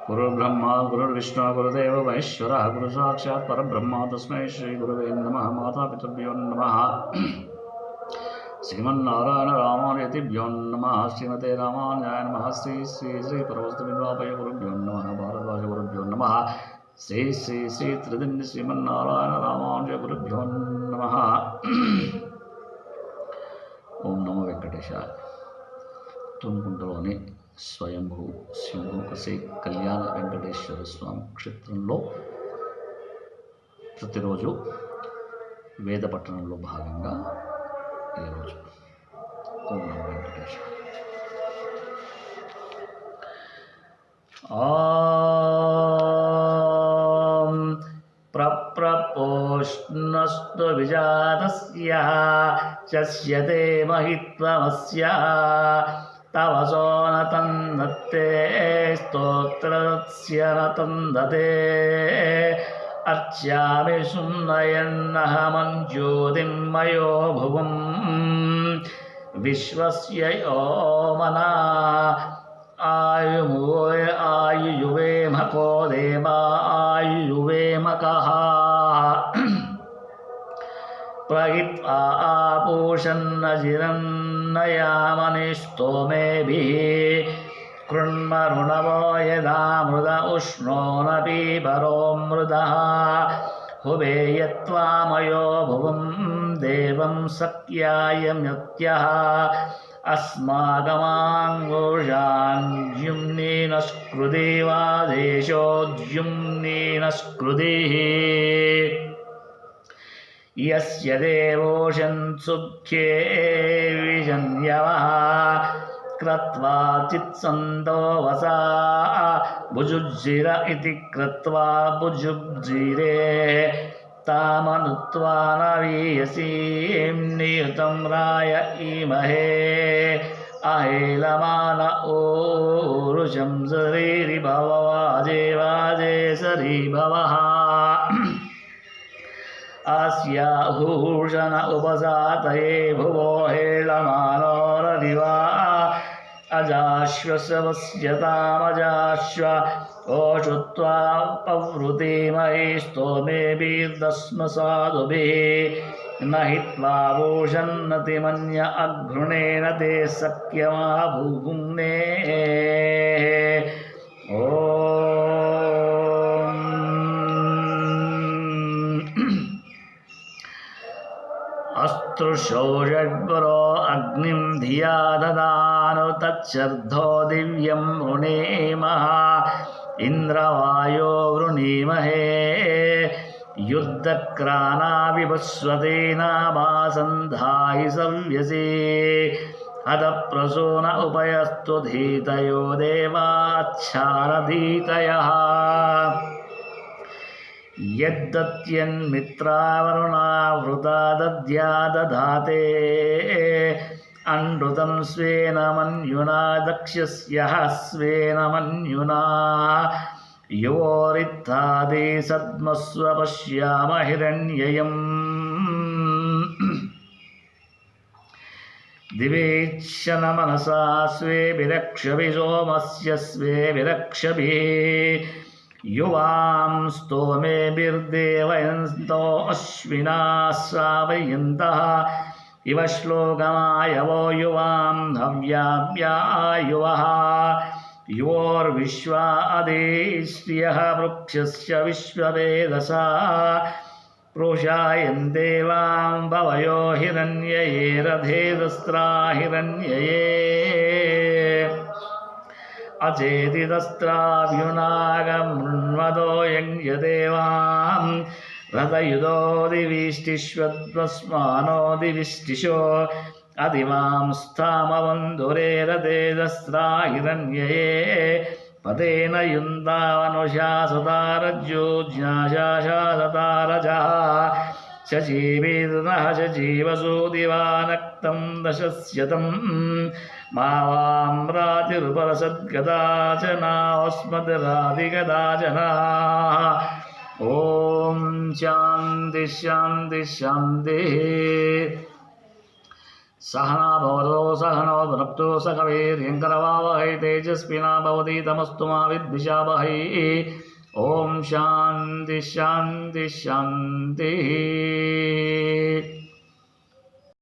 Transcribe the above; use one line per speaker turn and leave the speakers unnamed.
गुरुर्ब्रह्मा गुरुर्विष्णु गुरुदेव महेश्वरः गुरु साक्षात् परब्रह्म तस्मै श्री गुरुवे नमः। मातापितृभ्यो नमः। श्रीमन्नारायण रामानुजतिभ्यो नमः। श्रीमते रामानुजाय नमः। श्री श्री श्री परमस्तमिद्वापय गुरुभ्यो नमः। भारद्वाज गुरुभ्यो नमः। श्री श्री श्री त्रिदिन्य श्रीमन्नारायण रामानुज गुरुभ्यो नमः। ओम नमो वेंकटेशाय। తుమ్కుంటలోని స్వయంభూ సింహకసి కళ్యాణ వెంకటేశ్వర స్వామి క్షేత్రంలో ప్రతిరోజు వేద పట్టణంలో భాగంగా ఈరోజు ఓం నమో వెంకటేశాయ. ప్రప్రపోష్ణస్తు విజాతస్య చస్యతే మహిత్వమస్య तव सो न तन्नत्ते स्तोत्रस्य न तन्दते अर्च्यामि सुम्नयन्नहमञ्ज्योतिर्मयो भुवं विश्वस्य यो मना आयुयुवेमको देवा आयुयुवेमकः प्रहित्वा आपूषन्नजिरन्नयामनिस्तोमेभिः कृण्मरुणवो यदा मृद उष्णो न पीपरो मृदः हुवेयत्वामयो भुवं देवं सत्यायम्यत्यः अस्माकमाङ्गोषाञ्जुम्नीनस्कृदेवादेशोद्युम्नीनस्कृतिः यस्य देवोषन्सुख्ये विजन्यवः कृत्वा चित्सन्तो वसा भुजुज्जिर इति कृत्वा भुजुब्जिरे तामनुत्वा न वीयसीं नियुतं राय इमहे अहेलमान ऊरुजं सरीरिभववाजे वाजे सरीभवः अस्याहूषण उपसातये भुवो हेळमानोरदिवा अजाश्वसवस्यतामजाश्व ओषुत्वा पवृतिमहि स्तोमेभिर्दस्मसाधुभिः न हित्वा भूषन्नतिमन्य अघृणेन ते सख्यमा भूभुङ्ने ओ अस्तृशोषड्वरो अग्निं धिया ददानो तच्छर्धो दिव्यं वृणीमः इन्द्रवायो वृणीमहे युद्धक्रानाविभस्वतेनाभासन्धाहि सव्यसे हतप्रसून उपयस्तु धीतयो देवाच्छारधीतयः यद्दत्यन्मित्रावरुणावृता दद्या दधाते अनृतं स्वेन मन्युना दक्षस्य स्वेन मन्युना योरित्थादि सद्मस्व पश्याम हिरण्ययम् दिवेक्षण मनसा स्वे विरक्षभि सोमस्य स्वे विरक्षभिः युवां स्तोमेभिर्देवयन्तो अश्विना श्रावयन्तः इव श्लोकमायवो युवां हव्याभ्यायुवः योर्विश्वा अदेश्रियः वृक्षस्य विश्ववेदसा प्रोषायन्ते वां भवयो हिरण्यये रथेदस्त्रा हिरण्यये अचेतितस्त्राभ्युनागमृण्वतो यज्ञदेवां रथयुधो दिविष्टिष्वद्वस्मानो दिविष्टिशो अधिवां स्थामवन्धुरे रथेदस्त्रा हिरण्यये पतेन युन्तावनुषा सतारज्योज्ञाशासतारजः शचीभिर्नः शचीवसूदिवानक्तं दशस्यतं मा वाम्रातिरुपरसद्गदाचनास्मद्राधिगदाचना ॐ शान्ति शान्ति शान्तिः। सहना भवतो सहनो भुनक्तु सह वीर्यङ्करवावहै तेजस्विनावधीतमस्तु मा विद्विषावहै। ओम शांति शांति शांति।